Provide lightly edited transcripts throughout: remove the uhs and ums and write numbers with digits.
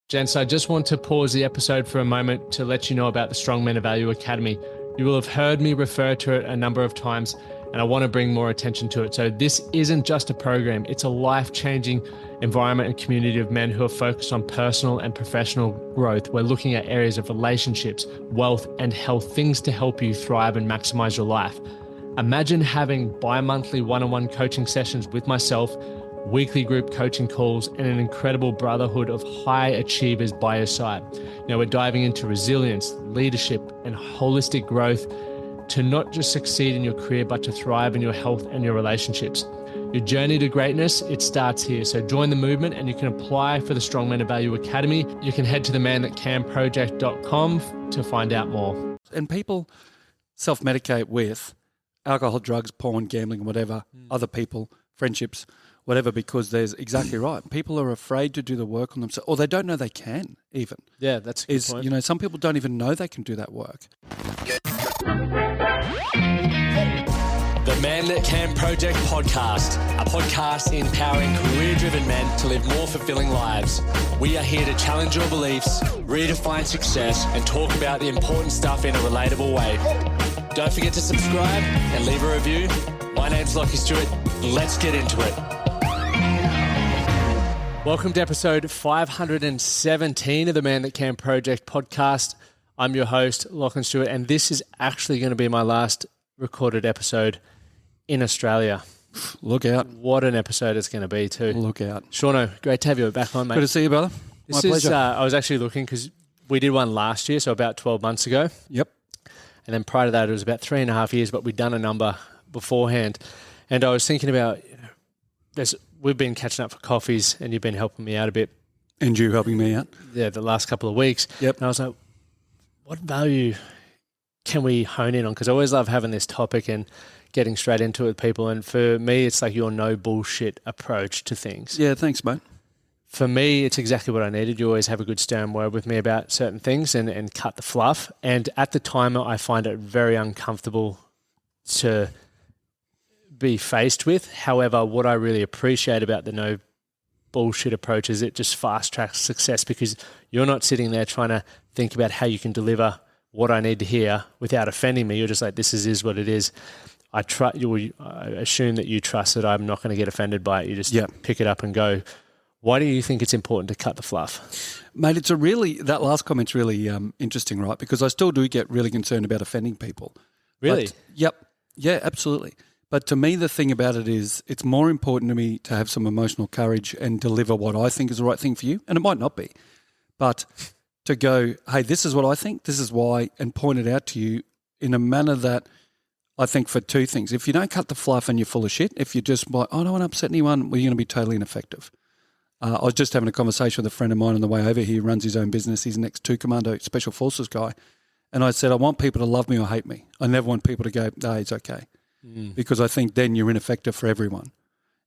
Gents, I just want to pause the episode for a moment to let you know about the Strong Men of Value Academy. You will have heard me refer to it a number of times, and I want to bring more attention to it. So this isn't just a program, it's a life-changing environment and community of men who are focused on personal and professional growth. We're looking at areas of relationships, wealth, and health, things to help you thrive and maximize your life. Imagine having bi-monthly one-on-one coaching sessions with myself, weekly group coaching calls, and an incredible brotherhood of high achievers by your side. Now we're diving into resilience, leadership, and holistic growth to not just succeed in your career, but to thrive in your health and your relationships. Your journey to greatness, it starts here. So join the movement and you can apply for the Strong Men of Value Academy. You can head to themanthatcanproject.com to find out more. And people self-medicate with alcohol, drugs, porn, gambling, whatever, other people, friendships, whatever, because there's exactly right. People are afraid to do the work on themselves, or they don't know they can even. Yeah, that's a good point. You know, some people don't even know they can do that work. The Man That Can Project podcast, a podcast empowering career-driven men to live more fulfilling lives. We are here to challenge your beliefs, redefine success, and talk about the important stuff in a relatable way. Don't forget to subscribe and leave a review. My name's Stuart. Let's get into it. Welcome to episode 517 of the Man That Can Project podcast. I'm your host, Lachlan Stuart, and this is actually going to be my last recorded episode in Australia. Look out. What an episode it's going to be too. Look out. Shaun, great to have you back on, mate. Good to see you, brother. My pleasure. I was actually looking because we did one last year, so about 12 months ago. Yep. And then prior to that, it was about 3.5 years, but we'd done a number beforehand. And I was thinking about, we've been catching up for coffees and you've been helping me out a bit. And you helping me out. Yeah, the last couple of weeks. Yep. And I was like, what value can we hone in on? Because I always love having this topic and getting straight into it with people. And for me, it's like your no bullshit approach to things. Yeah, thanks, mate. For me, it's exactly what I needed. You always have a good stern word with me about certain things and cut the fluff. And at the time, I find it very uncomfortable to be faced with. However, what I really appreciate about the no bullshit approach is it just fast tracks success, because you're not sitting there trying to think about how you can deliver what I need to hear without offending me. You're just like, this is what it is. I assume that you trust that I'm not going to get offended by it. You just pick it up and go. Why do you think it's important to cut the fluff? Mate, that last comment's really interesting, right? Because I still do get really concerned about offending people. Really? But, yep. Yeah, absolutely. But to me, the thing about it is it's more important to me to have some emotional courage and deliver what I think is the right thing for you. And it might not be. But to go, hey, this is what I think, this is why, and point it out to you in a manner that I think for two things. If you don't cut the fluff and you're full of shit, if you're just like, I don't want to upset anyone, well, you're going to be totally ineffective. I was just having a conversation with a friend of mine on the way over here. He runs his own business. He's an ex-2 Commando Special Forces guy. And I said, I want people to love me or hate me. I never want people to go, no, it's okay. Because I think then you're ineffective for everyone.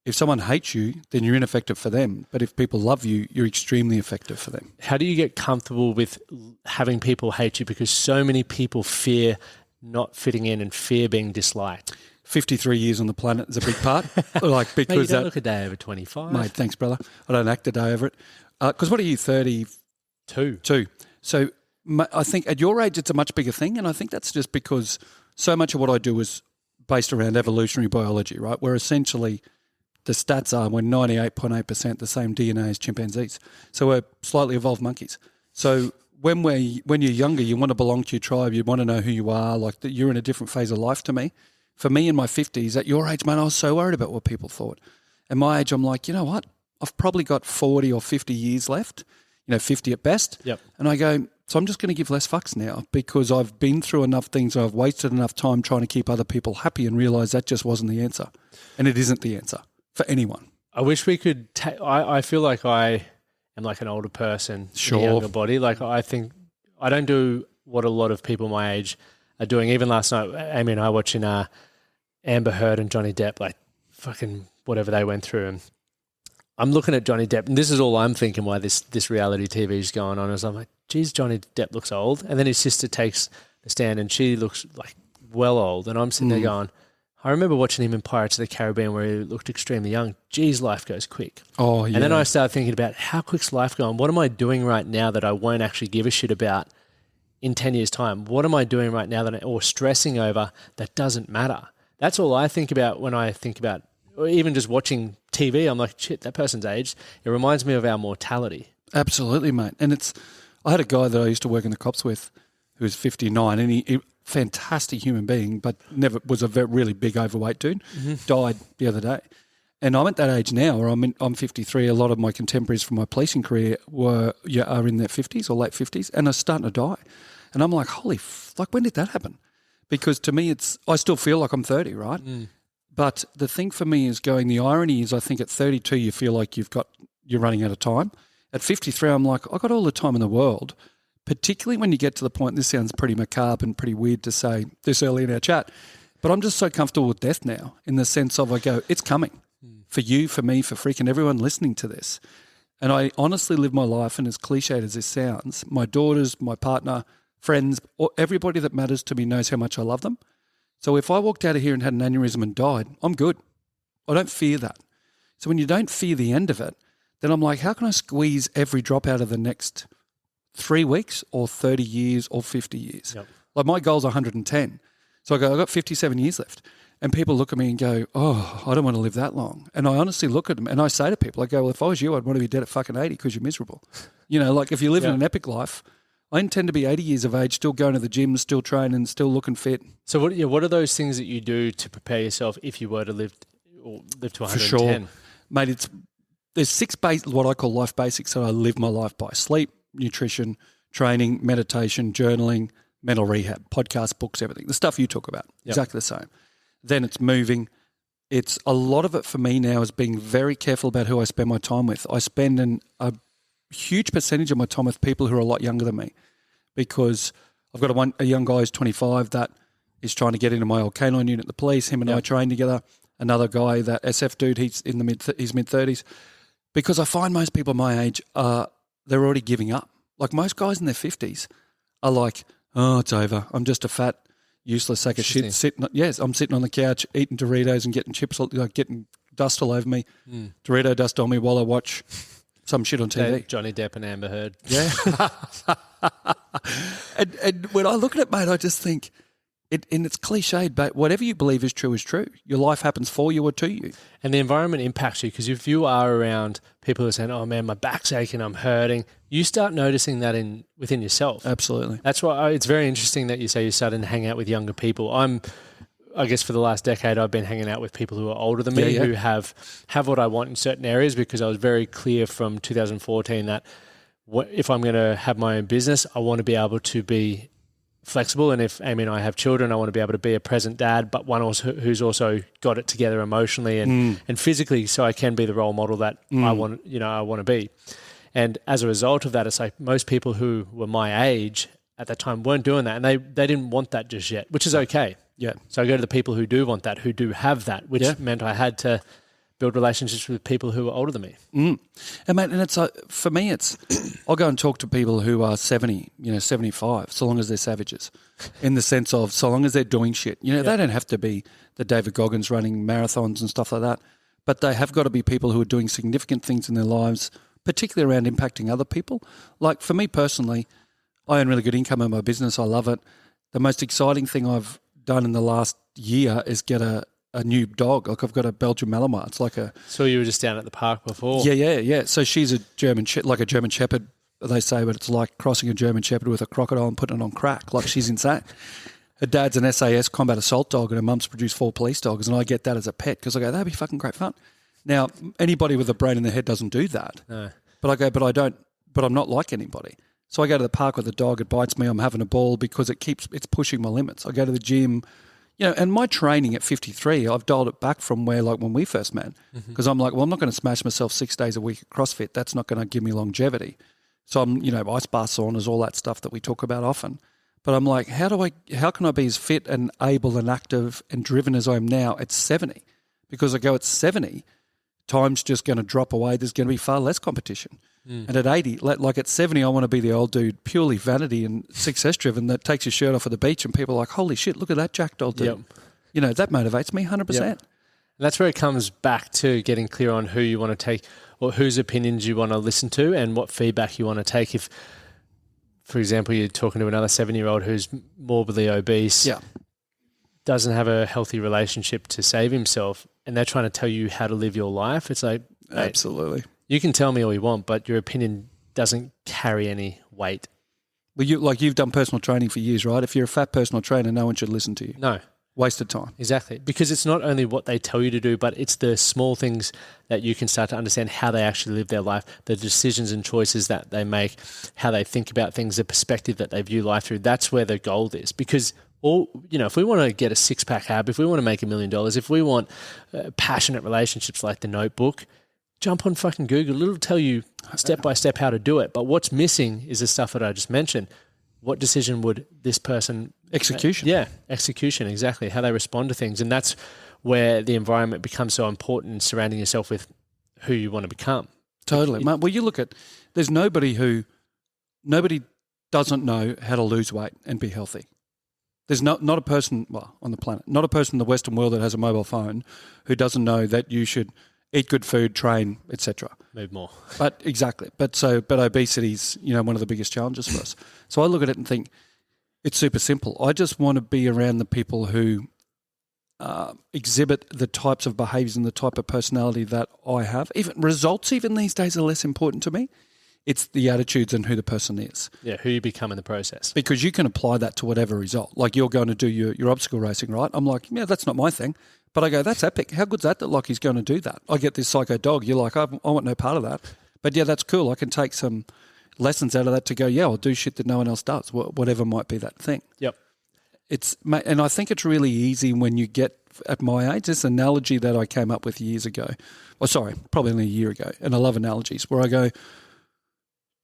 If someone hates you, then you're ineffective for them. But if people love you, you're extremely effective for them. How do you get comfortable with having people hate you? Because so many people fear not fitting in and fear being disliked. 53 years on the planet is a big part. Because mate, you don't look a day over 25. Mate, thanks, brother. I don't act a day over it. Because what are you, 32? Two. So I think at your age, it's a much bigger thing. And I think that's just because so much of what I do is based around evolutionary biology, right? Where essentially the stats are we're 98.8% the same DNA as chimpanzees. So we're slightly evolved monkeys. So when you're younger, you want to belong to your tribe. You want to know who you are. Like you're in a different phase of life to me. For me in my 50s, at your age, man, I was so worried about what people thought. At my age, I'm like, you know what? I've probably got 40 or 50 years left, 50 at best. Yep. And I go, so I'm just going to give less fucks now because I've been through enough things. I've wasted enough time trying to keep other people happy and realise that just wasn't the answer. And it isn't the answer for anyone. I wish we could I feel like I am like an older person in a younger body. Like I think I don't do what a lot of people my age are doing. Even last night, Amy and I watching Amber Heard and Johnny Depp, like fucking whatever they went through. And I'm looking at Johnny Depp, and this is all I'm thinking why this reality TV is going on. Is I'm like, geez, Johnny Depp looks old. And then his sister takes the stand and she looks like well old. And I'm sitting there going, I remember watching him in Pirates of the Caribbean where he looked extremely young. Geez, life goes quick. Oh, yeah. And then I started thinking about how quick's life going? What am I doing right now that I won't actually give a shit about in 10 years' time? What am I doing right now or stressing over that doesn't matter? That's all I think about when I think about, or even just watching TV. I'm like, shit, that person's aged. It reminds me of our mortality. Absolutely, mate. And I had a guy that I used to work in the cops with who was 59, and he fantastic human being, but never was a really big overweight dude. Died the other day. And I'm at that age now where I'm 53. A lot of my contemporaries from my policing career are in their 50s or late 50s, and are starting to die. And I'm like, when did that happen? Because to me, I still feel like I'm 30, right? But the thing for me is the irony is I think at 32 you feel like you're running out of time. At 53, I'm like, I got all the time in the world, particularly when you get to the point, this sounds pretty macabre and pretty weird to say this early in our chat, but I'm just so comfortable with death now in the sense of I go, it's coming for you, for me, for freaking everyone listening to this. And I honestly live my life, and as cliched as this sounds, my daughters, my partner, friends, or everybody that matters to me knows how much I love them. So if I walked out of here and had an aneurysm and died, I'm good. I don't fear that. So when you don't fear the end of it, then I'm like, how can I squeeze every drop out of the next 3 weeks or 30 years or 50 years? Yep. Like my goal's 110. So I go, I've got 57 years left. And people look at me and go, oh, I don't want to live that long. And I honestly look at them and I say to people, I go, well, if I was you, I'd want to be dead at fucking 80 because you're miserable. Like if you live in an epic life, I intend to be 80 years of age, still going to the gym, still training, still looking fit. So what are those things that you do to prepare yourself if you were to live to 110? For sure. Mate, there's 6 what I call life basics that I live my life by: sleep, nutrition, training, meditation, journaling, mental rehab, podcasts, books, everything. The stuff you talk about, exactly the same. Then it's moving. It's a lot of it for me now is being very careful about who I spend my time with. I spend a huge percentage of my time with people who are a lot younger than me, because I've got a young guy who's 25 that is trying to get into my old canine unit, the police. Him and I train together. Another guy, that SF dude, he's in his mid-30s. Because I find most people my age, they're already giving up. Like most guys in their 50s are like, oh, it's over. I'm just a fat, useless sack of shit. I'm sitting on the couch eating Doritos and getting chips, like getting dust all over me, Dorito dust on me while I watch some shit on TV. Johnny Depp and Amber Heard. Yeah. and when I look at it, mate, I just think, and it's cliched, but whatever you believe is true is true. Your life happens for you or to you. And the environment impacts you, because if you are around people who are saying, oh man, my back's aching, I'm hurting, you start noticing that within yourself. Absolutely. That's why it's very interesting that you say you started to hang out with younger people. I guess for the last decade, I've been hanging out with people who are older than me, who have what I want in certain areas, because I was very clear from 2014 that if I'm going to have my own business, I want to be able to be flexible. And if Amy and I have children, I want to be able to be a present dad, but one also who's also got it together emotionally and physically, so I can be the role model that I want to be. And as a result of that, it's like most people who were my age at that time weren't doing that, and they didn't want that just yet, which is okay. Yeah. So I go to the people who do want that, who do have that, which meant I had to build relationships with people who were older than me. And mate, and it's for me, I'll go and talk to people who are 70, 75, so long as they're savages, in the sense of so long as they're doing shit. They don't have to be the David Goggins running marathons and stuff like that, but they have got to be people who are doing significant things in their lives, particularly around impacting other people. Like for me personally, I earn really good income in my business. I love it. The most exciting thing I've done in the last year is get a new dog. Like I've got a Belgian Malinois. It's like a... So you were just down at the park before? Yeah. So she's a German Shepherd, they say, but it's like crossing a German Shepherd with a crocodile and putting it on crack. Like she's insane. Her dad's an SAS combat assault dog and her mum's produced 4 police dogs, and I get that as a pet because I go, that'd be fucking great fun. Now, anybody with a brain in their head doesn't do that. No. But I go, but I'm not like anybody. So I go to the park with the dog, it bites me, I'm having a ball because it's pushing my limits. I go to the gym, and my training at 53, I've dialed it back from when we first met, because I'm like, well, I'm not going to smash myself 6 days a week at CrossFit. That's not going to give me longevity. So I'm, ice bar saunas, all that stuff that we talk about often. But I'm like, how can I be as fit and able and active and driven as I am now at 70? Because I go at 70, time's just going to drop away. There's going to be far less competition. And at 80, like at 70, I want to be the old dude, purely vanity and success driven, that takes his shirt off at the beach and people are like, holy shit, look at that jacked old dude. that motivates me 100%. Yep. And that's where it comes back to getting clear on who you want to take or whose opinions you want to listen to and what feedback you want to take. If, for example, you're talking to another 7-year-old who's morbidly obese, doesn't have a healthy relationship to save himself, and they're trying to tell you how to live your life, it's like, absolutely. You can tell me all you want, but your opinion doesn't carry any weight. Well, you've done personal training for years, right? If you're a fat personal trainer, no one should listen to you. No. Wasted time. Exactly. Because it's not only what they tell you to do, but it's the small things that you can start to understand how they actually live their life, the decisions and choices that they make, how they think about things, the perspective that they view life through. That's where the gold is. Because if we want to get a 6-pack ab, if we want to make $1 million, if we want passionate relationships like The Notebook, jump on fucking Google. It'll tell you step by step how to do it. But what's missing is the stuff that I just mentioned. What decision would this person... Execution. Execution, exactly. How they respond to things. And that's where the environment becomes so important in surrounding yourself with who you want to become. Totally. Well, you look at... There's nobody doesn't know how to lose weight and be healthy. There's not a person, on the planet, not a person in the Western world that has a mobile phone who doesn't know that you should eat good food, train, etc. Move more. But exactly. But obesity is, one of the biggest challenges for us. So I look at it and think it's super simple. I just want to be around the people who exhibit the types of behaviours and the type of personality that I have. Even results, even these days, are less important to me. It's the attitudes and who the person is. Yeah, who you become in the process. Because you can apply that to whatever result. Like you're going to do your obstacle racing, right? I'm like, yeah, that's not my thing. But I go, that's epic. How good's that Lockie's going to do that? I get this psycho dog. You're like, I want no part of that. But yeah, that's cool. I can take some lessons out of that to go, yeah, I'll do shit that no one else does, whatever might be that thing. Yep. And I think it's really easy when you get at my age. This analogy that I came up with years ago. Probably only a year ago. And I love analogies where I go,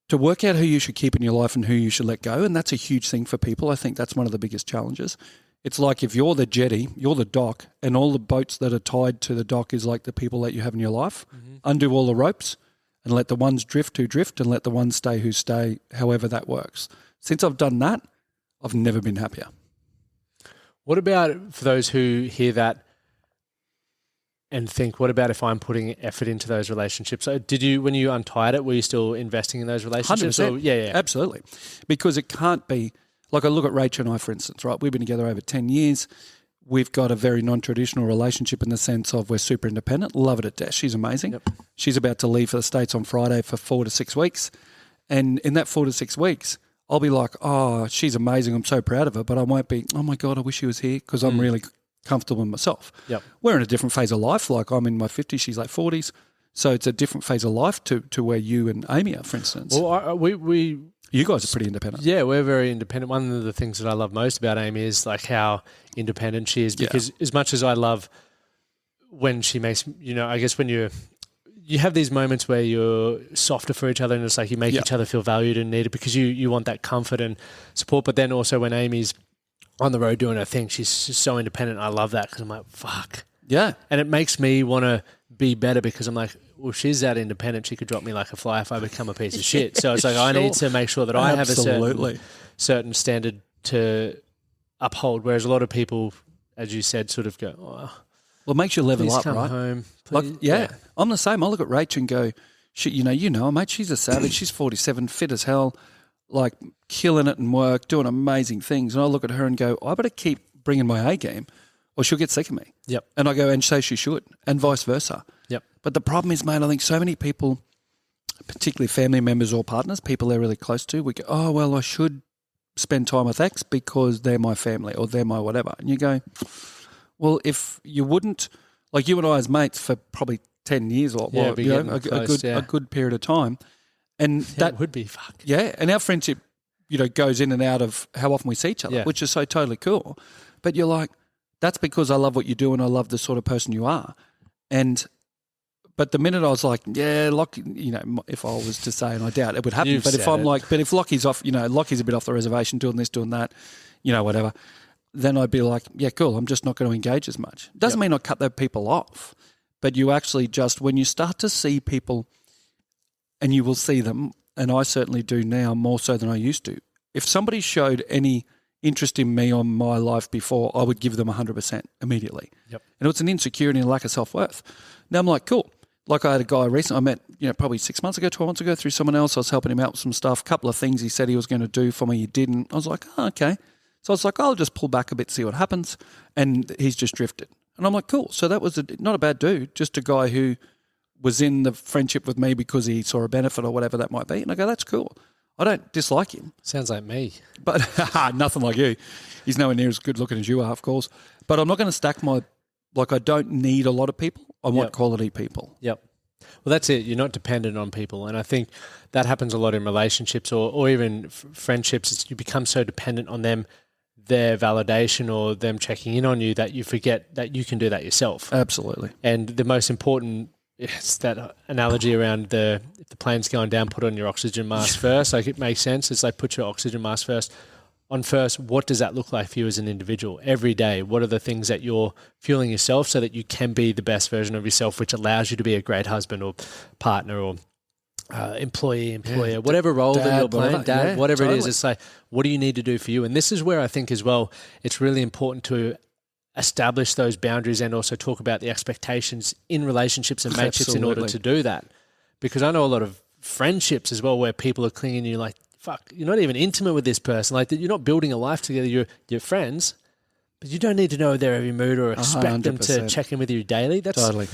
to work out who you should keep in your life and who you should let go, and that's a huge thing for people. I think that's one of the biggest challenges. It's like if you're the jetty, you're the dock, and all the boats that are tied to the dock is like the people that you have in your life. Mm-hmm. Undo all the ropes and let the ones drift who drift and let the ones stay who stay, however that works. Since I've done that, I've never been happier. What about for those who hear that and think, what about if I'm putting effort into those relationships? So did you, when you untied it, were you still investing in those relationships? 100%. Yeah. Absolutely. Because it can't be, like I look at Rachel and I, for instance, right? We've been together over 10 years. We've got a very non-traditional relationship in the sense of we're super independent. Love it at death. She's amazing. Yep. She's about to leave for the States on Friday for 4 to 6 weeks. And in that 4 to 6 weeks, I'll be like, oh, she's amazing. I'm so proud of her. But I won't be, oh my God, I wish she was here because I'm really comfortable in myself. Yep. We're in a different phase of life. Like I'm in my 50s, she's like 40s. So it's a different phase of life to where you and Amy are, for instance. Well, you guys are pretty independent. Yeah, we're very independent. One of the things that I love most about Amy is like how independent she is, because as much as I love when she makes, I guess when you have these moments where you're softer for each other and it's like you make each other feel valued and needed because you want that comfort and support. But then also when Amy's on the road doing her thing, she's just so independent. I love that because I'm like, fuck. Yeah. And it makes me want to be better because I'm like, well, she's that independent. She could drop me like a fly if I become a piece of shit. So it's like I need to make sure that I have a certain standard to uphold. Whereas a lot of people, as you said, sort of go, oh, well, it makes you level up, come right? Home, like, I'm the same. I look at Rach and go, shit, you know her, mate. She's a savage. She's 47, fit as hell, like killing it in work, doing amazing things. And I look at her and go, I better keep bringing my A game or she'll get sick of me. Yep. And I go, and so she should, and vice versa. Yep. But the problem is, mate, I think so many people, particularly family members or partners, people they're really close to, we go, oh, well, I should spend time with X because they're my family or they're my whatever. And you go, well, if you wouldn't, like you and I as mates for probably 10 years or a good period of time. And that would be fuck. Yeah. And our friendship, goes in and out of how often we see each other, which is so totally cool. But you're like, that's because I love what you do and I love the sort of person you are. But the minute I was like, yeah, Lockie, if I was to say, and I doubt it would happen, but if I'm like, but if Lockie's off, Lockie's a bit off the reservation, doing this, doing that, whatever, then I'd be like, yeah, cool, I'm just not going to engage as much. Doesn't mean I cut those people off, but you actually just, when you start to see people, and you will see them, and I certainly do now more so than I used to, if somebody showed any interest in me or my life before, I would give them 100% immediately. Yep. And it was an insecurity and a lack of self-worth. Now I'm like, cool. Like I had a guy recently I met, probably 6 months ago, 12 months ago through someone else. I was helping him out with some stuff. A couple of things he said he was going to do for me, he didn't. I was like, oh, okay. So I was like, I'll just pull back a bit, see what happens. And he's just drifted. And I'm like, cool. So that was not a bad dude, just a guy who was in the friendship with me because he saw a benefit or whatever that might be. And I go, that's cool. I don't dislike him. Sounds like me. But nothing like you. He's nowhere near as good looking as you are, of course. But I'm not going to stack I don't need a lot of people. I want quality people. Yep. Well, that's it. You're not dependent on people. And I think that happens a lot in relationships or even friendships. You become so dependent on them, their validation or them checking in on you that you forget that you can do that yourself. Absolutely. And the most important, it's that analogy around if the plane's going down, put on your oxygen mask first. Like it makes sense. It's like put your oxygen mask first. On first, what does that look like for you as an individual every day? What are the things that you're fueling yourself so that you can be the best version of yourself, which allows you to be a great husband or partner or employee, employer, whatever role that you're playing, whatever it is. It's like, what do you need to do for you? And this is where I think as well, it's really important to establish those boundaries and also talk about the expectations in relationships and mateships in order to do that. Because I know a lot of friendships as well where people are clinging to you like, fuck, you're not even intimate with this person. Like you're not building a life together. You're friends, but you don't need to know their every mood or expect 100%. Them to check in with you daily. That's totally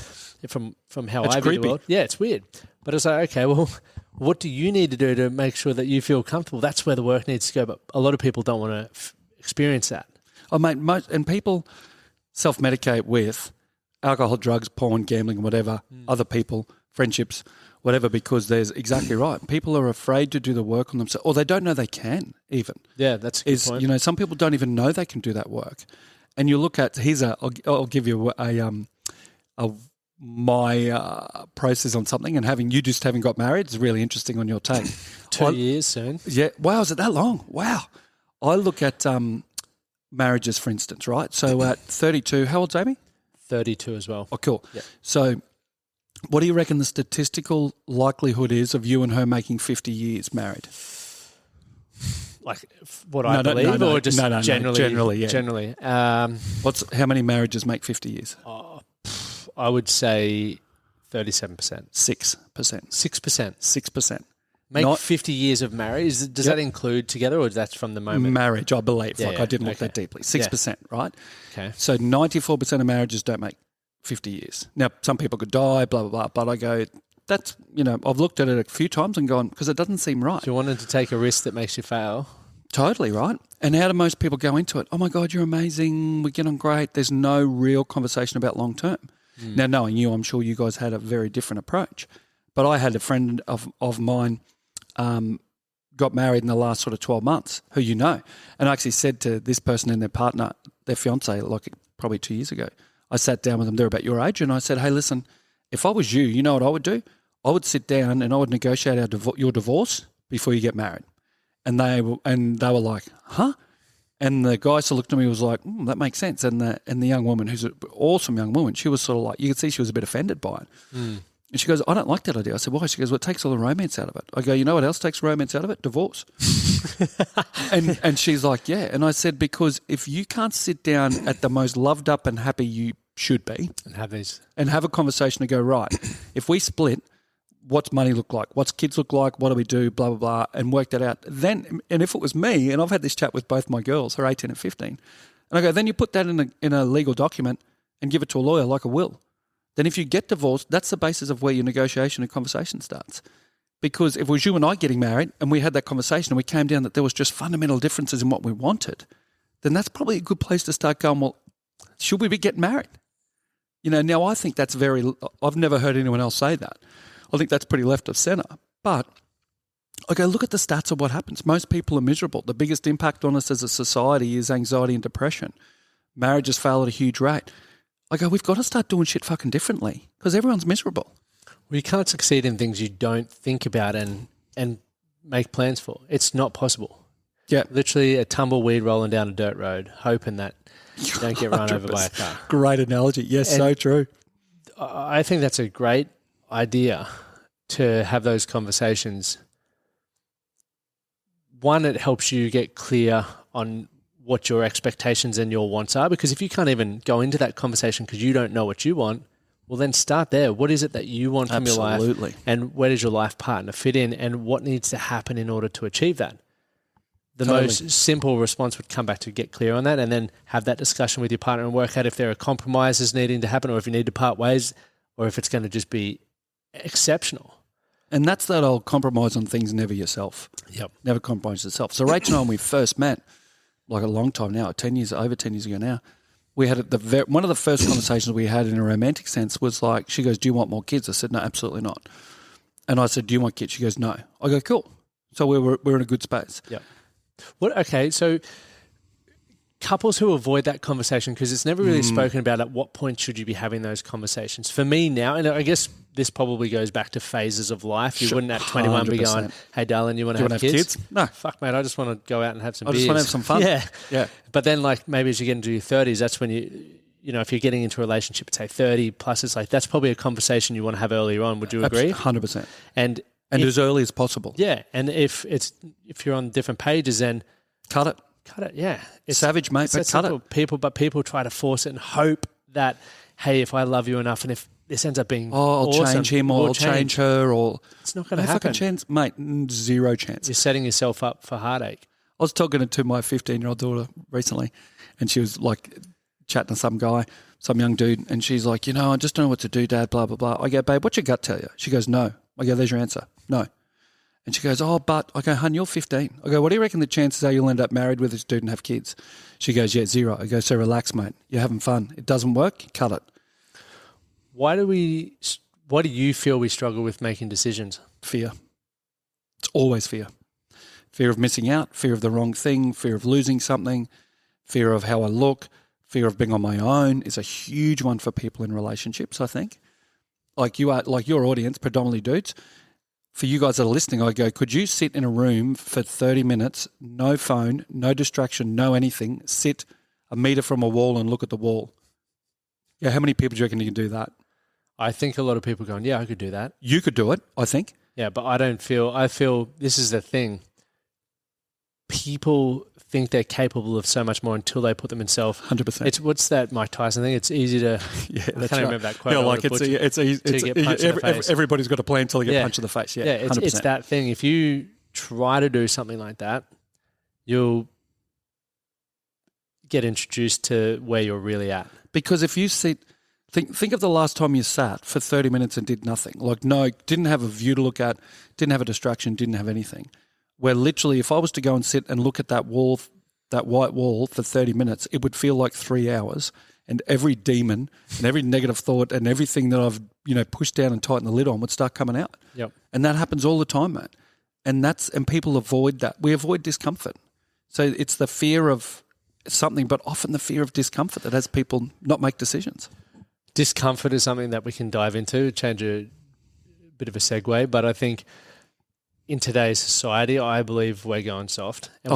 from how I view the world. Yeah, it's weird. But it's like, okay, well, what do you need to do to make sure that you feel comfortable? That's where the work needs to go. But a lot of people don't want to experience that. Oh, mate, and people self-medicate with alcohol, drugs, porn, gambling, whatever, other people, friendships, whatever, because there's exactly right. People are afraid to do the work on themselves, or they don't know they can even. Yeah, that's a good point. Some people don't even know they can do that work. And you look at, I'll give you my process on something, and you just having got married is really interesting on your take. 2 years soon. Yeah. Wow, is it that long? Wow. I look at marriages, for instance, right? So at 32, how old's Amy? 32 as well. Oh, cool. Yeah. So what do you reckon the statistical likelihood is of you and her making 50 years married? Like what I believe or just generally? Generally, yeah. Generally. How many marriages make 50 years? I would say 37%. 6%. 6%. 6%. Make 50 years of marriage. Does that include together or that's from the moment? Marriage, I believe. I didn't look that deeply. 6%, right? Okay. So 94% of marriages don't make 50 years. Now, some people could die, blah, blah, blah. But I go, that's, I've looked at it a few times and gone, because it doesn't seem right. So you wanted to take a risk that makes you fail? Totally, right? And how do most people go into it? Oh, my God, you're amazing. We get on great. There's no real conversation about long term. Now, knowing you, I'm sure you guys had a very different approach. But I had a friend of mine got married in the last sort of 12 months, who and I actually said to this person and their partner, their fiance, like probably 2 years ago, I sat down with them, they're about your age, and I said, hey, listen, if I was you, you know what I would do? I would sit down and I would negotiate your divorce before you get married. And they were like, huh? And the guy sort of looked at me and was like, that makes sense. And the young woman, who's an awesome young woman, she was sort of like, you could see she was a bit offended by it. And she goes, I don't like that idea. I said, why? She goes, well, it takes all the romance out of it. I go, you know what else takes romance out of it? Divorce. and she's like, yeah. And I said, because if you can't sit down at the most loved up and happy you should be and have a conversation and go, right, if we split, what's money look like? What's kids look like? What do we do? Blah, blah, blah. And work that out. Then, and if it was me, and I've had this chat with both my girls, they're 18 and 15, and I go, then you put that in a legal document and give it to a lawyer like a will. Then if you get divorced, that's the basis of where your negotiation and conversation starts. Because if it was you and I getting married and we had that conversation and we came down that there was just fundamental differences in what we wanted, then that's probably a good place to start going, well, should we be getting married? Now I think that's I've never heard anyone else say that. I think that's pretty left of centre. But I go, look at the stats of what happens. Most people are miserable. The biggest impact on us as a society is anxiety and depression. Marriages fail at a huge rate. I go, we've got to start doing shit fucking differently because everyone's miserable. Well, you can't succeed in things you don't think about and make plans for. It's not possible. Yeah. Literally a tumbleweed rolling down a dirt road, hoping that you don't get run over by a car. Great analogy. Yes, so true. I think that's a great idea to have those conversations. One, it helps you get clear on what your expectations and your wants are. Because if you can't even go into that conversation because you don't know what you want, well, then start there. What is it that you want from your life? Absolutely. And where does your life partner fit in? And what needs to happen in order to achieve that? The most simple response would come back to get clear on that and then have that discussion with your partner and work out if there are compromises needing to happen or if you need to part ways or if it's going to just be exceptional. And that's that old compromise on things, never yourself. Yep. Never compromise yourself. So Rachel and I, when we first met, like a long time now, over 10 years ago now, we had one of the first conversations we had in a romantic sense was like, she goes, do you want more kids? I said, no, absolutely not. And I said, do you want kids? She goes, no. I go, cool. So we're in a good space. Yeah. Okay, so couples who avoid that conversation, because it's never really spoken about at what point should you be having those conversations. For me now, and I guess this probably goes back to phases of life. You wouldn't at 21 be going, hey, darling, you want to have kids? No. Fuck, mate, I just want to go out and have some beers. I just want to have some fun. Yeah. But then, like, maybe as you get into your 30s, that's when you know, if you're getting into a relationship at, say, 30 plus, it's like that's probably a conversation you want to have earlier on. Would you agree? 100%. And as early as possible. Yeah. And if you're on different pages, then cut it. Yeah. It's savage, mate, but cut it. People try to force it and hope that, hey, if I love you enough and if this ends up being I'll awesome, change him or I'll change her or... It's not going to happen. Fucking chance, mate, zero chance. You're setting yourself up for heartache. I was talking to my 15-year-old daughter recently and she was like chatting to some guy, some young dude, and she's like, I just don't know what to do, Dad, blah, blah, blah. I go, babe, what's your gut tell you? She goes, no. I go, there's your answer. No. And she goes, but I go, hun, you're 15. I go, what do you reckon the chances are you'll end up married with this dude and have kids? She goes, yeah, zero. I go, so relax, mate. You're having fun. It doesn't work, cut it. Why do you feel we struggle with making decisions? Fear. It's always fear. Fear of missing out, fear of the wrong thing, fear of losing something, fear of how I look, fear of being on my own is a huge one for people in relationships, I think. Like your audience, predominantly dudes. For you guys that are listening, I go, could you sit in a room for 30 minutes, no phone, no distraction, no anything, sit a metre from a wall and look at the wall? Yeah, how many people do you reckon you can do that? I think a lot of people going, yeah, I could do that. You could do it, I think. Yeah, but I feel this is the thing. People think they're capable of so much more until they put themselves. 100%. It's what's that Mike Tyson thing? It's easy to. Yeah, I can't remember that quote. Yeah, like everybody's got a plan until they get punched in the face. Yeah, 100%. It's that thing. If you try to do something like that, you'll get introduced to where you're really at. Because if you sit, think of the last time you sat for 30 minutes and did nothing. Like, no, didn't have a view to look at, didn't have a distraction, didn't have anything. Where literally, if I was to go and sit and look at that wall, that white wall for 30 minutes, it would feel like 3 hours. And every demon and every negative thought and everything that I've, pushed down and tightened the lid on would start coming out. Yep. And that happens all the time, mate. And people avoid that. We avoid discomfort. So it's the fear of something, but often the fear of discomfort that has people not make decisions. Discomfort is something that we can dive into, change a bit of a segue, but I think in today's society, I believe we're going soft. And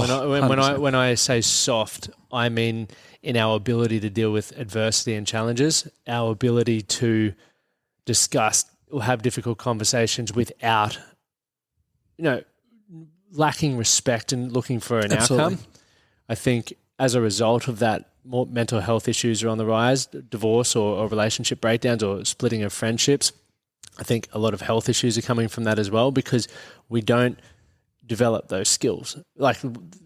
when I say soft, I mean in our ability to deal with adversity and challenges, our ability to discuss or have difficult conversations without, lacking respect and looking for an outcome. I think as a result of that, more mental health issues are on the rise, divorce or relationship breakdowns or splitting of friendships. I think a lot of health issues are coming from that as well because we don't develop those skills. Like,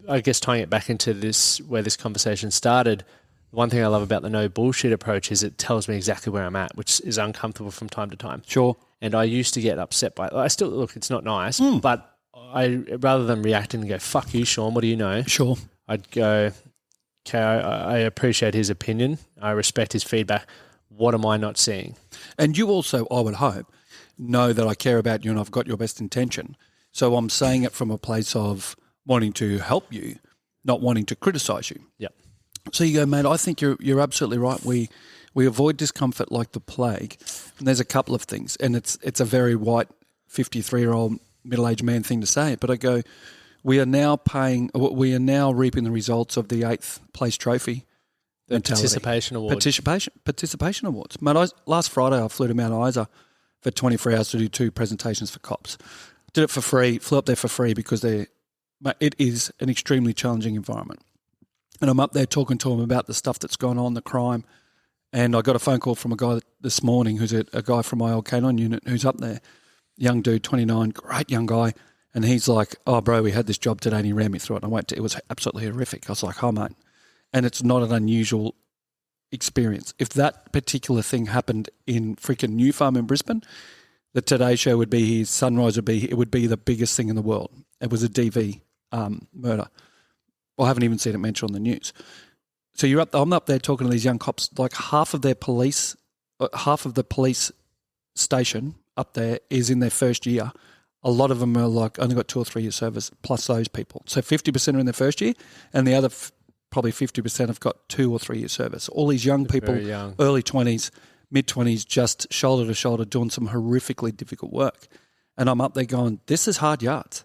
I guess tying it back into this, where this conversation started, one thing I love about the no bullshit approach is it tells me exactly where I'm at, which is uncomfortable from time to time. Sure. And I used to get upset by it. I still, look, it's not nice, but rather than reacting and go, fuck you, Shaun, what do you know? Sure. I'd go, okay, I appreciate his opinion. I respect his feedback. What am I not seeing? And you also, I would hope, know that I care about you and I've got your best intention. So I'm saying it from a place of wanting to help you, not wanting to criticise you. Yep. So you go, mate, I think you're absolutely right. We avoid discomfort like the plague. And there's a couple of things. And it's a very white 53-year-old middle-aged man thing to say. But I go, we are now reaping the results of the 8th place trophy. The participation award. Participation awards. Mate, last Friday I flew to Mount Isa for 24 hours to do 2 presentations for cops. Did it for free, flew up there for free because it is an extremely challenging environment. And I'm up there talking to them about the stuff that's gone on, the crime. And I got a phone call from a guy this morning who's a guy from my old canine unit who's up there, young dude, 29, great young guy. And he's like, oh, bro, we had this job today and he ran me through it. And it was absolutely horrific. I was like, oh, mate. And it's not an unusual experience. If that particular thing happened in freaking New Farm in Brisbane, the Today Show would be here, Sunrise would be here, it would be the biggest thing in the world. It was a DV murder. I haven't even seen it mentioned on the news. So I'm up there talking to these young cops, like half of the police station up there is in their first year. A lot of them are like only got 2 or 3 years service plus those people. So 50% are in their first year and the other probably 50% have got 2 or 3 years service. All these young people, young. Early 20s, mid-20s, just shoulder to shoulder doing some horrifically difficult work. And I'm up there going, this is hard yards.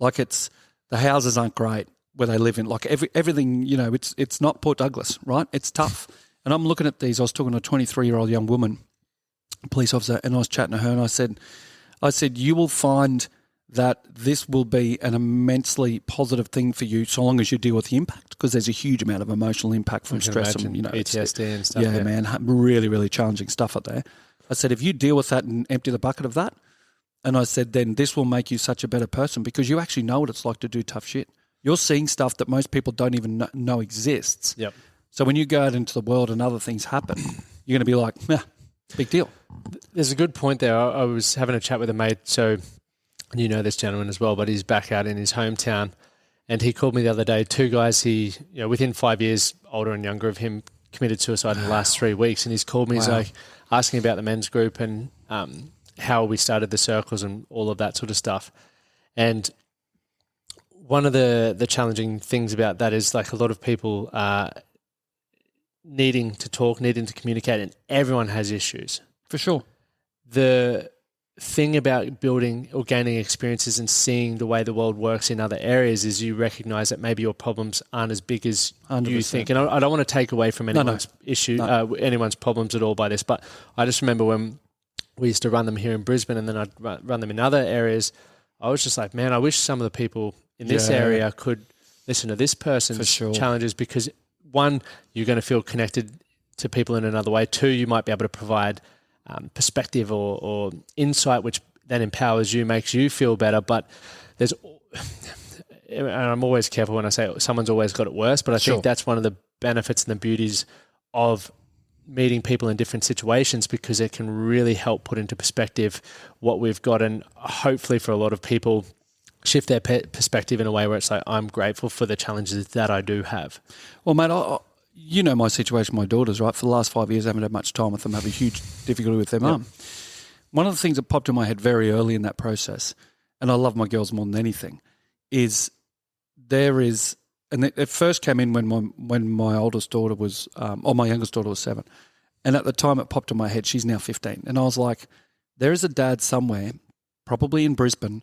Like the houses aren't great where they live in. Like everything, it's not Port Douglas, right? It's tough. And I'm looking at these. I was talking to a 23-year-old young woman, police officer, and I was chatting to her and I said, you will find that this will be an immensely positive thing for you so long as you deal with the impact, because there's a huge amount of emotional impact from stress and PTSD and stuff. Yeah, man, really, really challenging stuff up there. I said, if you deal with that and empty the bucket of that, and I said, then this will make you such a better person because you actually know what it's like to do tough shit. You're seeing stuff that most people don't even know exists. Yep. So when you go out into the world and other things happen, you're going to be like, big deal. There's a good point there. I was having a chat with a mate, so you know this gentleman as well, but he's back out in his hometown, and he called me the other day. 2 guys, within 5 years, older and younger of him, committed suicide in the last 3 weeks, and he's called me. Wow. He's like asking about the men's group and how we started the circles and all of that sort of stuff. And one of the challenging things about that is like a lot of people needing to talk, needing to communicate, and everyone has issues. For sure. The thing about building or gaining experiences and seeing the way the world works in other areas is you recognize that maybe your problems aren't as big as 100%. You think. And I don't want to take away from anyone's anyone's problems at all by this, but I just remember when we used to run them here in Brisbane and then I'd run them in other areas, I was just like, man, I wish some of the people in this area could listen to this person's challenges, because 1, you're going to feel connected to people in another way. 2, you might be able to provide perspective or insight, which then empowers you, makes you feel better. But and I'm always careful when I say someone's always got it worse, but I think that's one of the benefits and the beauties of meeting people in different situations, because it can really help put into perspective what we've got, and hopefully for a lot of people shift their perspective in a way where it's like, I'm grateful for the challenges that I do have. Well, mate, you know my situation with my daughters, right? For the last 5 years, I haven't had much time with them, have a huge difficulty with their mum. One of the things that popped in my head very early in that process, and I love my girls more than anything, is and it first came in when my oldest daughter was, or my youngest daughter was 7. And at the time it popped in my head, she's now 15. And I was like, there is a dad somewhere, probably in Brisbane,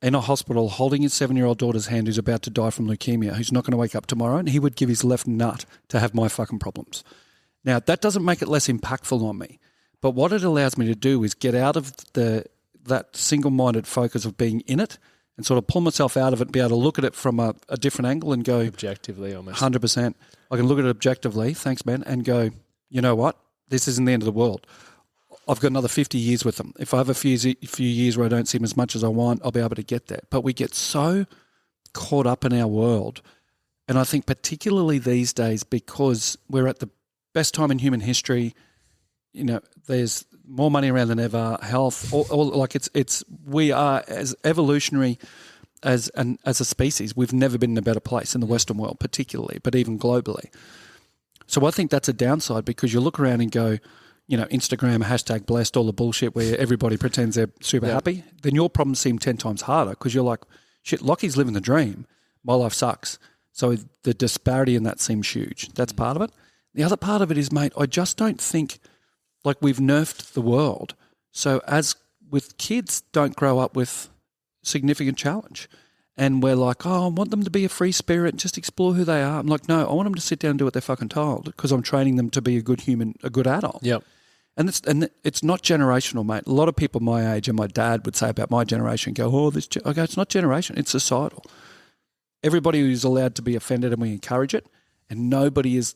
in a hospital holding his 7-year-old daughter's hand who's about to die from leukemia, who's not going to wake up tomorrow, and he would give his left nut to have my fucking problems. Now, that doesn't make it less impactful on me, but what it allows me to do is get out of that single-minded focus of being in it and sort of pull myself out of it and be able to look at it from a different angle and go... Objectively, almost. 100%. I can look at it objectively, thanks, man, and go, you know what? This isn't the end of the world. I've got another 50 years with them. If I have a few years where I don't see them as much as I want, I'll be able to get there. But we get so caught up in our world, and I think particularly these days, because we're at the best time in human history, there's more money around than ever, health, we are as evolutionary as a species. We've never been in a better place in the Western world particularly, but even globally. So I think that's a downside, because you look around and go, Instagram, #blessed, all the bullshit where everybody pretends they're super happy, then your problems seem 10 times harder, because you're like, shit, Lockie's living the dream. My life sucks. So the disparity in that seems huge. That's part of it. The other part of it is, mate, I just don't think, like, we've nerfed the world. So as with kids don't grow up with significant challenge. And we're like, I want them to be a free spirit and just explore who they are. I'm like, no, I want them to sit down and do what they're fucking told, because I'm training them to be a good human, a good adult. Yep. And it's not generational, mate. A lot of people my age and my dad would say about my generation, I go, it's not generation, it's societal. Everybody who's allowed to be offended, and we encourage it, and nobody is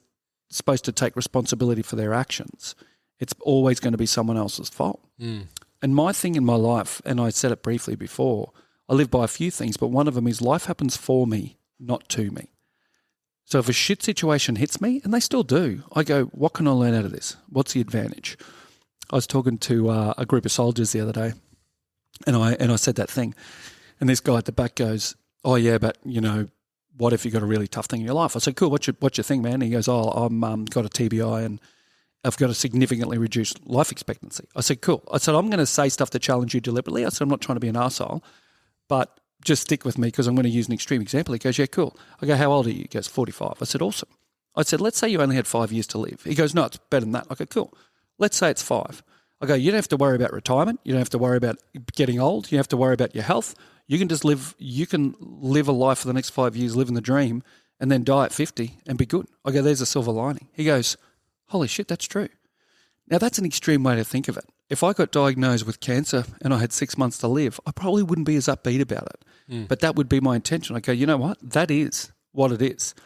supposed to take responsibility for their actions. It's always going to be someone else's fault. And my thing in my life, and I said it briefly before, I live by a few things, but one of them is life happens for me, not to me. So if a shit situation hits me, and they still do, I go, what can I learn out of this? What's the advantage? I was talking to a group of soldiers the other day, and I said that thing. And this guy at the back goes, oh, yeah, but, you know, what if you got a really tough thing in your life? I said, cool, what's your thing, man? And he goes, oh, I'm got a TBI and I've got a significantly reduced life expectancy. I said, cool. I said, I'm going to say stuff to challenge you deliberately. I said, I'm not trying to be an arsehole, but just stick with me because I'm going to use an extreme example. He goes, yeah, cool. I go, how old are you? He goes, 45. I said, awesome. I said, let's say you only had 5 years to live. He goes, no, it's better than that. I go, cool. Let's say it's 5. I go, you don't have to worry about retirement. You don't have to worry about getting old. You don't have to worry about your health. You can just live, you can live a life for the next 5 years, living the dream, and then die at 50 and be good. I go, there's a silver lining. He goes, holy shit, that's true. Now, that's an extreme way to think of it. If I got diagnosed with cancer and I had 6 months to live, I probably wouldn't be as upbeat about it. But that would be my intention. I go, you know what? That is what it is.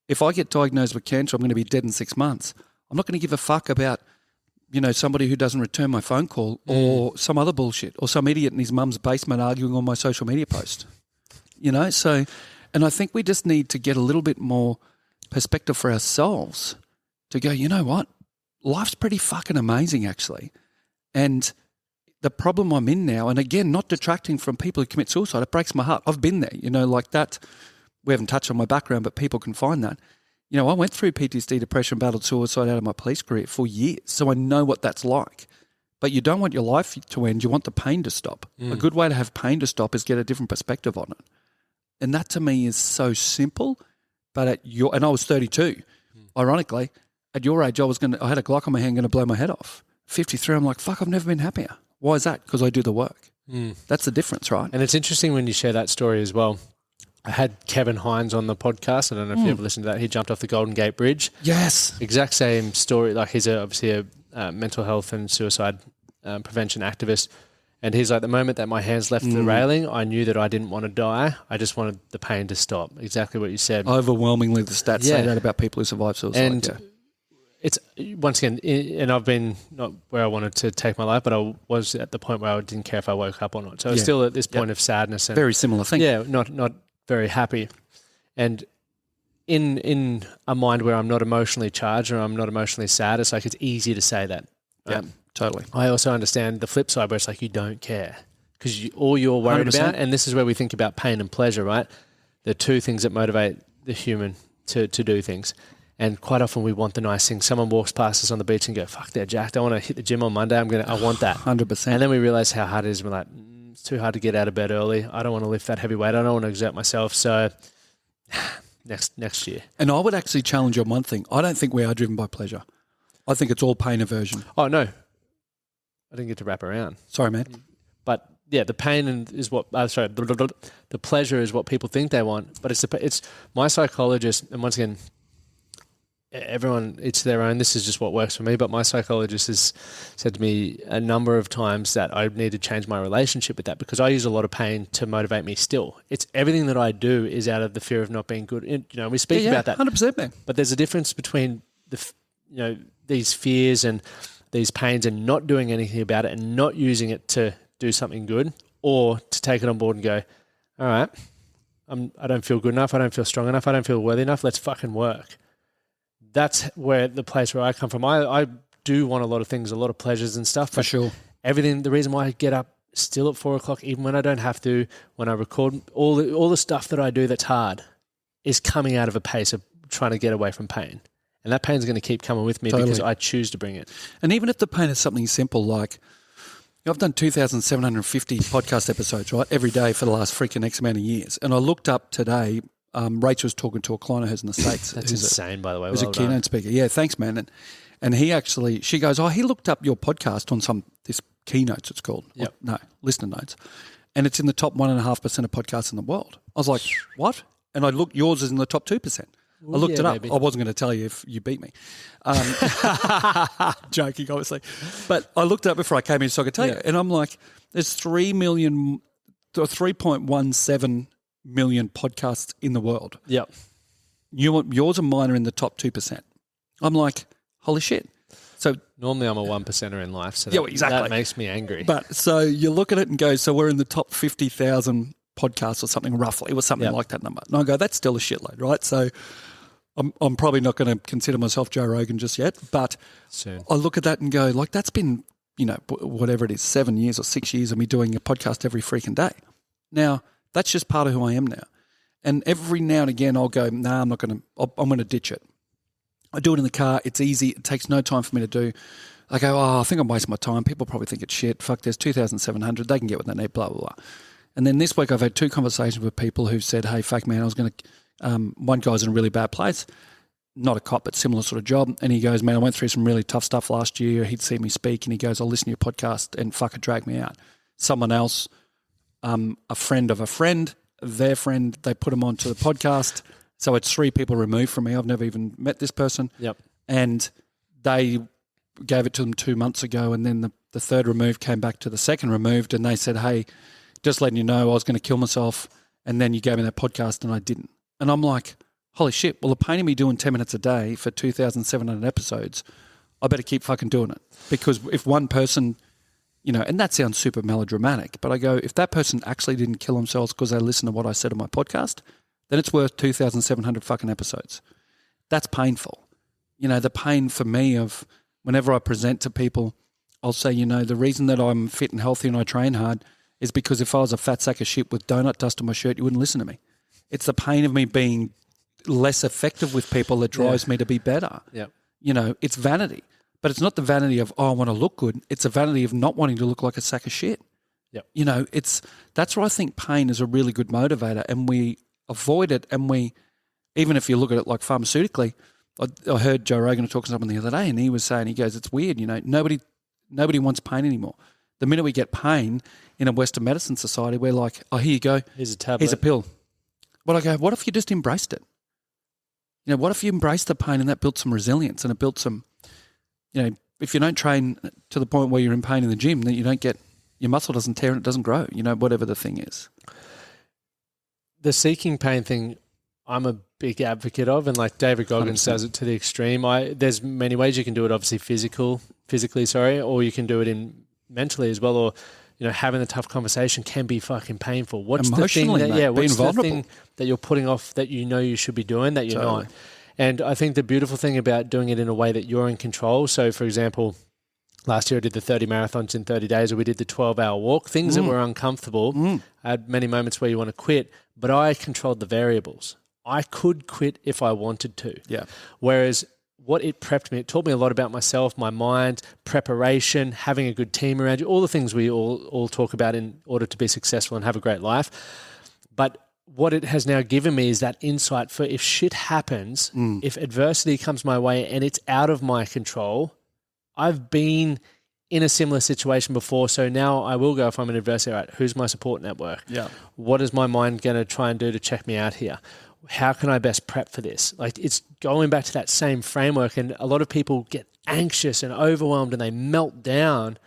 If I get diagnosed with cancer, I'm going to be dead in 6 months. I'm not going to give a fuck about, you know, somebody who doesn't return my phone call or some other bullshit or some idiot in his mum's basement arguing on my social media post. You know, so, and I think we just need to get a little bit more perspective for ourselves to go, you know what? Life's pretty fucking amazing, actually. And the problem I'm in now, and again, not detracting from people who commit suicide, it breaks my heart. I've been there, you know, like that. We haven't touched on my background, but people can find that. You know, I went through PTSD, depression, battled suicide out of my police career for years, so I know what that's like. But you don't want your life to end. You want the pain to stop. A good way to have pain to stop is get a different perspective on it. And that to me is so simple. But and I was 32. Ironically, at your age, I had a Glock on my hand, going to blow my head off. 53, I'm like, fuck, I've never been happier. Why is that? Because I do the work. That's the difference, right? And it's interesting when you share that story as well. I had Kevin Hines on the podcast. I don't know if you ever listened to that. He jumped off the Golden Gate Bridge. Yes. Exact same story. Like he's obviously a mental health and suicide prevention activist. And he's like, the moment that my hands left the railing, I knew that I didn't want to die. I just wanted the pain to stop. Exactly what you said. Overwhelmingly, the stats say that about people who survive suicide. And it's, once again, and I've been not where I wanted to take my life, but I was at the point where I didn't care if I woke up or not. So I was still at this point of sadness. And very similar thing. Yeah, not very happy. And in a mind where I'm not emotionally charged or I'm not emotionally sad, it's like it's easy to say that. Yeah, totally. I also understand the flip side where it's like you don't care because all you're worried 100%. about, and this is where we think about pain and pleasure, right? The two things that motivate the human to do things. And quite often we want the nice thing. Someone walks past us on the beach and go, fuck, they're jacked. I want to hit the gym on Monday. I want that. 100%. And then we realize how hard it is. We're like, it's too hard to get out of bed early. I don't want to lift that heavy weight. I don't want to exert myself. So next year. And I would actually challenge you on one thing. I don't think we are driven by pleasure. I think it's all pain aversion. Oh, no. I didn't get to wrap around. Sorry, man. But yeah, the pain is what, the pleasure is what people think they want. But it's my psychologist, and once again, everyone, it's their own. This is just what works for me. But my psychologist has said to me a number of times that I need to change my relationship with that because I use a lot of pain to motivate me still. It's everything that I do is out of the fear of not being good. And, you know, we speak about that. 100%, man. But there's a difference between these fears and these pains and not doing anything about it and not using it to do something good or to take it on board and go, all right, I don't feel good enough. I don't feel strong enough. I don't feel worthy enough. Let's fucking work. That's where the place where I come from. I do want a lot of things, a lot of pleasures and stuff. For sure. Everything, the reason why I get up still at 4 o'clock, even when I don't have to, when I record, all the stuff that I do that's hard is coming out of a pace of trying to get away from pain. And that pain's going to keep coming with me because I choose to bring it. And even if the pain is something simple like, I've done 2,750 podcast episodes, right, every day for the last freaking X amount of years. And I looked up today, Rachel was talking to a client of hers in the States. That's insane, by the way. Who's a keynote speaker. Yeah, thanks, man. And he actually, she goes, he looked up your podcast on this keynotes it's called. Yep. No, listener notes. And it's in the top 1.5% of podcasts in the world. I was like, what? And I looked, yours is in the top 2%. I looked it up. Maybe. I wasn't going to tell you if you beat me. Joking, obviously. But I looked it up before I came in so I could tell you. And I'm like, there's 3.17 million podcasts in the world. Yep. yours and mine are in the top 2%. I'm like, holy shit. So normally I'm a 1%er in life, so exactly. That makes me angry. But so you look at it and go, so we're in the top 50,000 podcasts or something roughly, or something like that number. And I go, that's still a shitload, right? So I'm probably not going to consider myself Joe Rogan just yet, but soon. I look at that and go, like, that's been, whatever it is, 7 years or 6 years of me doing a podcast every freaking day. Now, that's just part of who I am now. And every now and again I'll go, I'm going to ditch it. I do it in the car. It's easy. It takes no time for me to do. I go, I think I'm wasting my time. People probably think it's shit. Fuck, there's 2,700. They can get what they need, blah, blah, blah. And then this week I've had 2 conversations with people who've said, hey, fuck, man, I was going to one guy's in a really bad place, not a cop, but similar sort of job. And he goes, man, I went through some really tough stuff last year. He'd see me speak and he goes, I'll listen to your podcast, and fuck, it dragged me out. Someone else, a friend of a friend, their friend, they put him onto the podcast. So it's 3 people removed from me. I've never even met this person. Yep. And they gave it to them 2 months ago, and then the third removed came back to the second removed, and they said, hey, just letting you know I was going to kill myself, and then you gave me that podcast and I didn't. And I'm like, holy shit, well, the pain of me doing 10 minutes a day for 2,700 episodes, I better keep fucking doing it. Because if one person, and that sounds super melodramatic, but I go, if that person actually didn't kill themselves because they listened to what I said on my podcast, then it's worth 2,700 fucking episodes. That's painful. The pain for me of whenever I present to people, I'll say, the reason that I'm fit and healthy and I train hard is because if I was a fat sack of shit with donut dust on my shirt, you wouldn't listen to me. It's the pain of me being less effective with people that drives me to be better. Yep. It's vanity. But it's not the vanity of, I want to look good. It's a vanity of not wanting to look like a sack of shit. Yep. That's where I think pain is a really good motivator, and we avoid it. And even if you look at it like pharmaceutically, I heard Joe Rogan talking to someone the other day, and he was saying, he goes, it's weird, nobody wants pain anymore. The minute we get pain in a Western medicine society, we're like, oh, here you go. Here's a tablet. Here's a pill. But I go, what if you just embraced it? What if you embraced the pain and that built some resilience and it built some, if you don't train to the point where you're in pain in the gym, then you don't get, your muscle doesn't tear and it doesn't grow, whatever the thing is. The seeking pain thing, I'm a big advocate of, and like David Goggins 100%. Does it to the extreme. There's many ways you can do it, obviously physically, or you can do it in mentally as well, or having a tough conversation can be fucking painful. What's the thing that you're putting off that you should be doing that you're not? And I think the beautiful thing about doing it in a way that you're in control. So, for example, last year I did the 30 marathons in 30 days, or we did the 12-hour walk, things that were uncomfortable. I had many moments where you want to quit, but I controlled the variables. I could quit if I wanted to. Yeah. Whereas what it prepped me, it taught me a lot about myself, my mind, preparation, having a good team around you, all the things we all talk about in order to be successful and have a great life. But what it has now given me is that insight for if shit happens, if adversity comes my way and it's out of my control, I've been in a similar situation before. So now I will go, if I'm in adversity, all right, who's my support network? Yeah. What is my mind going to try and do to check me out here? How can I best prep for this? Like, it's going back to that same framework. And a lot of people get anxious and overwhelmed and they melt down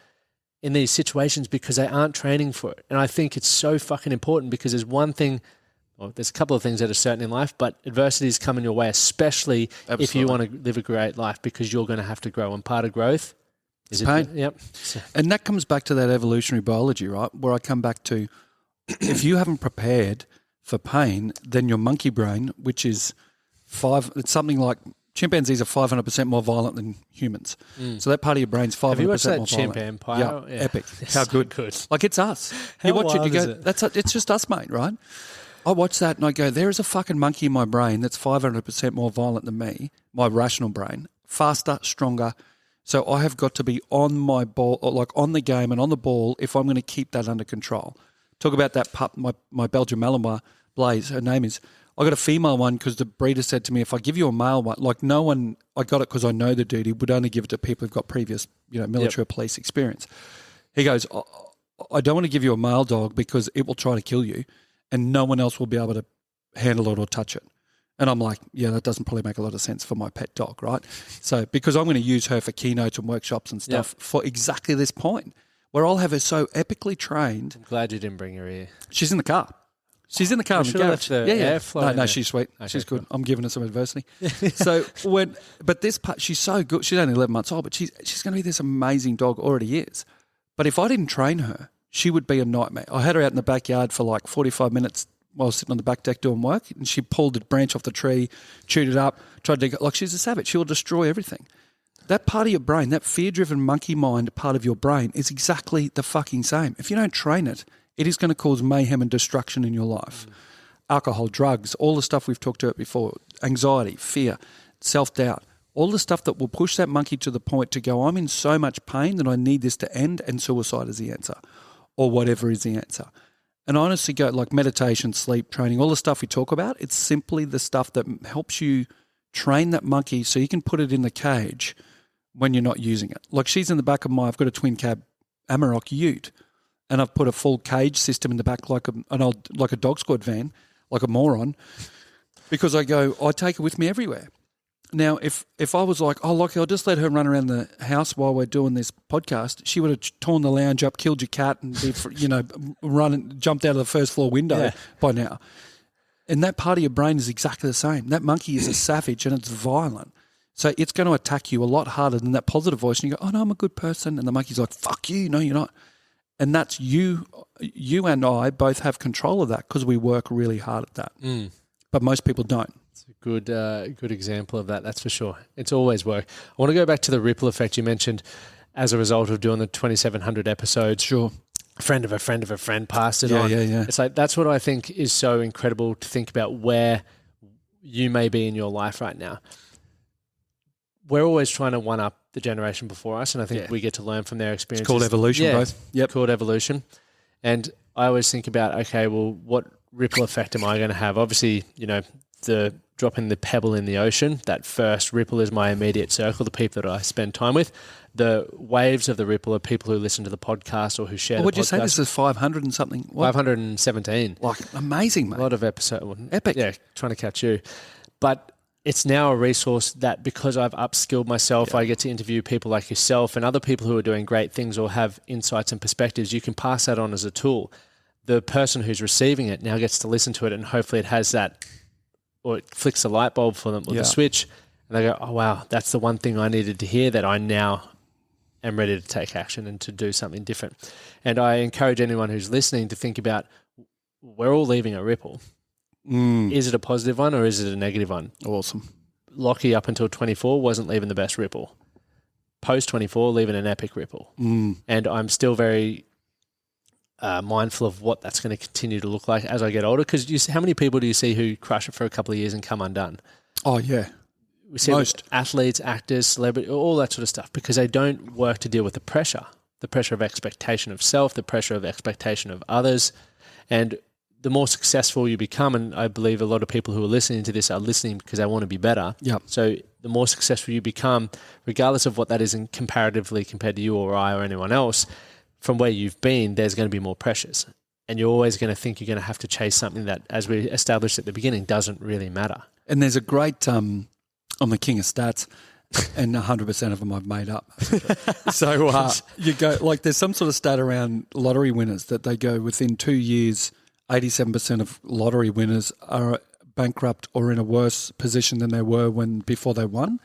in these situations because they aren't training for it. And I think it's so fucking important, because there's one thing, well, there's a couple of things that are certain in life, but adversities come in your way, especially if you want to live a great life, because you're going to have to grow. And part of growth is pain. Yep. And that comes back to that evolutionary biology, right? Where I come back to, if you haven't prepared for pain, then your monkey brain, which is it's something like, chimpanzees are 500% more violent than humans. So that part of your brain's 500% more violent. Have you watched that Chimp Empire? Yeah, epic. How good. Like, it's us. How you watch it, you go, it? It's just us, mate, right? I watch that and I go, there is a fucking monkey in my brain that's 500% more violent than me, my rational brain, faster, stronger. So I have got to be on my ball, or like on the game and on the ball, if I'm going to keep that under control. Talk about that pup, my Belgian Malinois, Blaze, her name is. I got a female one because the breeder said to me, if I give you a male one, like no one, I got it because I know the dude, he would only give it to people who've got previous, military or police experience. He goes, I don't want to give you a male dog because it will try to kill you and no one else will be able to handle it or touch it. And I'm like, yeah, that doesn't probably make a lot of sense for my pet dog, right? So because I'm going to use her for keynotes and workshops and stuff for exactly this point, where I'll have her so epically trained. I'm glad you didn't bring her here. She's in the car. She's in the car in the should have garage. left the airflow in No, there. she's sweet. Okay, She's good. cool. I'm giving her some adversity. But this part, she's so good. She's only 11 months old, but she's going to be this amazing dog, already is. But if I didn't train her, she would be a nightmare. I had her out in the backyard for like 45 minutes while I was sitting on the back deck doing work, and she pulled a branch off the tree, chewed it up, tried to, like, she's a savage. She'll destroy everything. That part of your brain, that fear-driven monkey mind part of your brain is exactly the fucking same. If you don't train it, it is going to cause mayhem and destruction in your life. Alcohol, drugs, all the stuff we've talked about before, anxiety, fear, self-doubt, all the stuff that will push that monkey to the point to go, I'm in so much pain that I need this to end, and suicide is the answer, or whatever is the answer. And I honestly go, like meditation, sleep, training, all the stuff we talk about, it's simply the stuff that helps you train that monkey so you can put it in the cage when you're not using it. Like she's in the back of I've got a twin cab Amarok ute, and I've put a full cage system in the back like a dog squad van, like a moron, because I take her with me everywhere. Now, if I was like, oh, Lockie, I'll just let her run around the house while we're doing this podcast, she would have torn the lounge up, killed your cat, and jumped out of the first floor window by now. And that part of your brain is exactly the same. That monkey is a savage and it's violent. So it's going to attack you a lot harder than that positive voice. And you go, oh, no, I'm a good person. And the monkey's like, fuck you. No, you're not. And that's you and I both have control of that because we work really hard at that. Mm. But most people don't. It's a good example of that, that's for sure. It's always work. I want to go back to the ripple effect you mentioned as a result of doing the 2,700 episodes. Sure. A friend of a friend of a friend passed it on. Yeah. It's like, that's what I think is so incredible to think about where you may be in your life right now. We're always trying to one up the generation before us, and I think we get to learn from their experiences. It's called evolution, both. Yep. Called evolution. And I always think about, okay, well, what ripple effect am I going to have? Obviously, the dropping the pebble in the ocean, that first ripple is my immediate circle, the people that I spend time with. The waves of the ripple are people who listen to the podcast or who share the podcast. What did you say? This is 500 and something? What? 517. Like, amazing, mate. A lot of episodes. Epic. Yeah, trying to catch you. But it's now a resource that because I've upskilled myself, I get to interview people like yourself and other people who are doing great things or have insights and perspectives. You can pass that on as a tool. The person who's receiving it now gets to listen to it, and hopefully it has that, or it flicks the light bulb for them or the switch, and they go, oh, wow, that's the one thing I needed to hear, that I now am ready to take action and to do something different. And I encourage anyone who's listening to think about, we're all leaving a ripple. Is it a positive one or is it a negative one? Awesome. Lockie up until 24 wasn't leaving the best ripple. Post 24, leaving an epic ripple. And I'm still very mindful of what that's going to continue to look like as I get older. Because how many people do you see who crush it for a couple of years and come undone? Oh, yeah. We see most athletes, actors, celebrities, all that sort of stuff, because they don't work to deal with the pressure of expectation of self, the pressure of expectation of others. And the more successful you become, and I believe a lot of people who are listening to this are listening because they want to be better. Yep. So the more successful you become, regardless of what that is comparatively compared to you or I or anyone else, from where you've been, there's going to be more pressures. And you're always going to think you're going to have to chase something that, as we established at the beginning, doesn't really matter. And there's a great, I'm the king of stats, and 100% of them I've made up. So you go, like there's some sort of stat around lottery winners that they go within 2 years, 87% of lottery winners are bankrupt or in a worse position than they were before they won.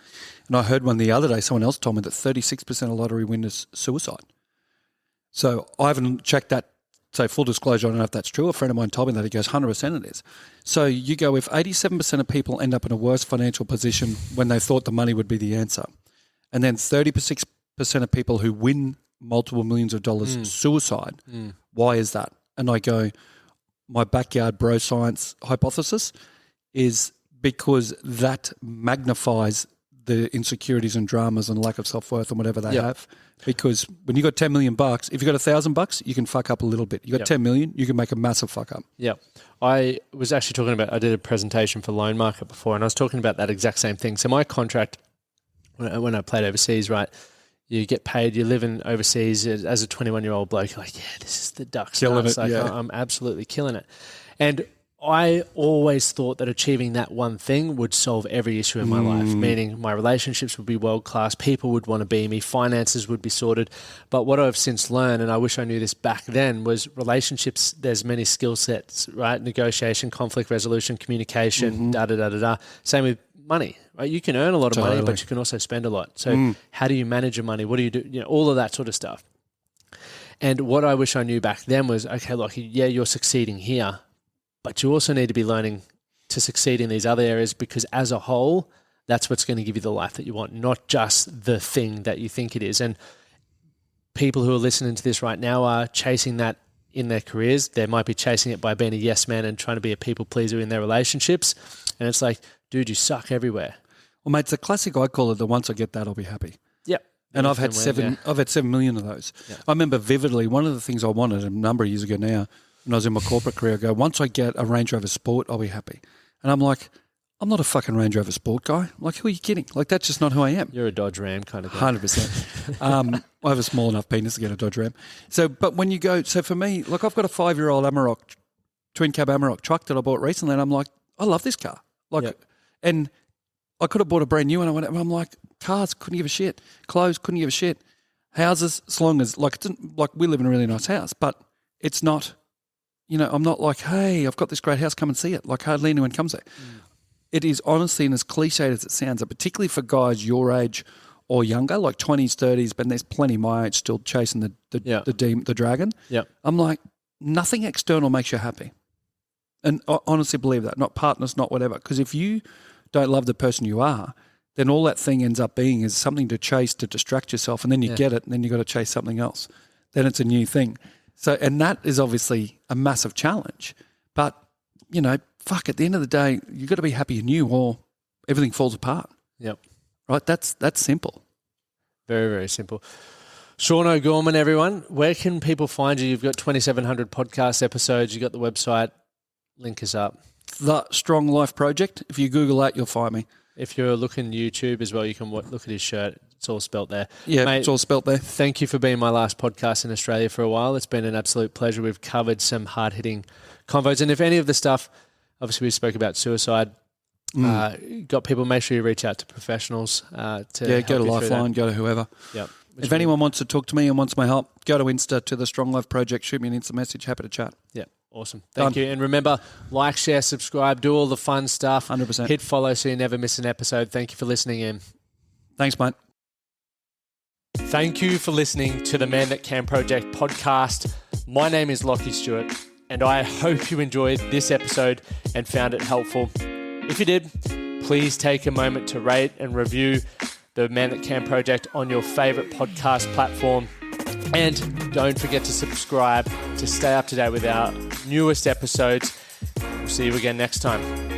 And I heard one the other day, someone else told me that 36% of lottery winners suicide. So I haven't checked that. So full disclosure, I don't know if that's true. A friend of mine told me that. He goes, 100% it is. So you go, if 87% of people end up in a worse financial position when they thought the money would be the answer, and then 36% of people who win multiple millions of dollars suicide, why is that? And I go, my backyard bro science hypothesis is because that magnifies the insecurities and dramas and lack of self-worth and whatever they have. Because when you got $10 million, if you got $1,000, you can fuck up a little bit. You got 10 million, you can make a massive fuck up. Yeah. I was actually talking about, I did a presentation for Loan Market before, and I was talking about that exact same thing. So my contract, when I played overseas, right, you get paid, you're living overseas as a 21-year-old bloke, you're like, yeah, this is the ducks. Killing it, like, I'm absolutely killing it. And I always thought that achieving that one thing would solve every issue in my life, meaning my relationships would be world-class, people would want to be me, finances would be sorted. But what I've since learned, and I wish I knew this back then, was relationships, there's many skill sets, right? Negotiation, conflict resolution, communication, da-da-da-da-da. Same with money, right? You can earn a lot of money, but you can also spend a lot. So how do you manage your money? What do you do? You know, all of that sort of stuff. And what I wish I knew back then was, okay, look, yeah, you're succeeding here, but you also need to be learning to succeed in these other areas, because as a whole, that's what's going to give you the life that you want, not just the thing that you think it is. And people who are listening to this right now are chasing that in their careers. They might be chasing it by being a yes man and trying to be a people pleaser in their relationships. And it's like, dude, you suck everywhere. Well, mate, it's a classic. I call it the once I get that, I'll be happy. Yep. And I've had 7 million of those. Yeah. I remember vividly, one of the things I wanted a number of years ago now, when I was in my corporate career, I go, once I get a Range Rover Sport, I'll be happy. And I'm like, I'm not a fucking Range Rover Sport guy. Like, who are you kidding? Like, that's just not who I am. You're a Dodge Ram kind of guy. 100%. I have a small enough penis to get a Dodge Ram. So, but when you go, so for me, like, I've got a 5-year-old Amarok, twin cab Amarok truck that I bought recently, and I'm like, I love this car. Like, and I could have bought a brand new one. I'm like, cars, couldn't give a shit. Clothes, couldn't give a shit. Houses, as long as, like, we live in a really nice house, but it's not, you know, I'm not like, hey, I've got this great house, come and see it. Like, hardly anyone comes there. It is honestly, and as cliched as it sounds, particularly for guys your age or younger, like 20s, 30s, but there's plenty my age still chasing the dragon. Yeah. I'm like, nothing external makes you happy. And I honestly believe that, not partners, not whatever. Because if you don't love the person you are, then all that thing ends up being is something to chase, to distract yourself, and then you get it, and then you've got to chase something else. Then it's a new thing. So, and that is obviously a massive challenge. But, you know, fuck, at the end of the day, you've got to be happy in you or everything falls apart. Yep. Right? That's simple. Very, very simple. Shaun O'Gorman, everyone, where can people find you? You've got 2,700 podcast episodes. You've got the website. Link us up. The Strong Life Project. If you Google that, you'll find me. If you're looking YouTube as well, you can look at his shirt. It's all spelt there. Yeah, mate, it's all spelt there. Thank you for being my last podcast in Australia for a while. It's been an absolute pleasure. We've covered some hard-hitting convos. And if any of the stuff, obviously we spoke about suicide, got people, make sure you reach out to professionals. Go to Lifeline, go to whoever. Yep. If anyone wants to talk to me and wants my help, go to Insta to the Strong Life Project, shoot me an Insta message, happy to chat. Yeah. Awesome. Thank you. And remember, like, share, subscribe, do all the fun stuff. 100%. Hit follow so you never miss an episode. Thank you for listening in. Thanks, mate. Thank you for listening to the Man That Can Project podcast. My name is Lachlan Stuart, and I hope you enjoyed this episode and found it helpful. If you did, please take a moment to rate and review the Man That Can Project on your favorite podcast platform. And don't forget to subscribe to stay up to date with our newest episodes. We'll see you again next time.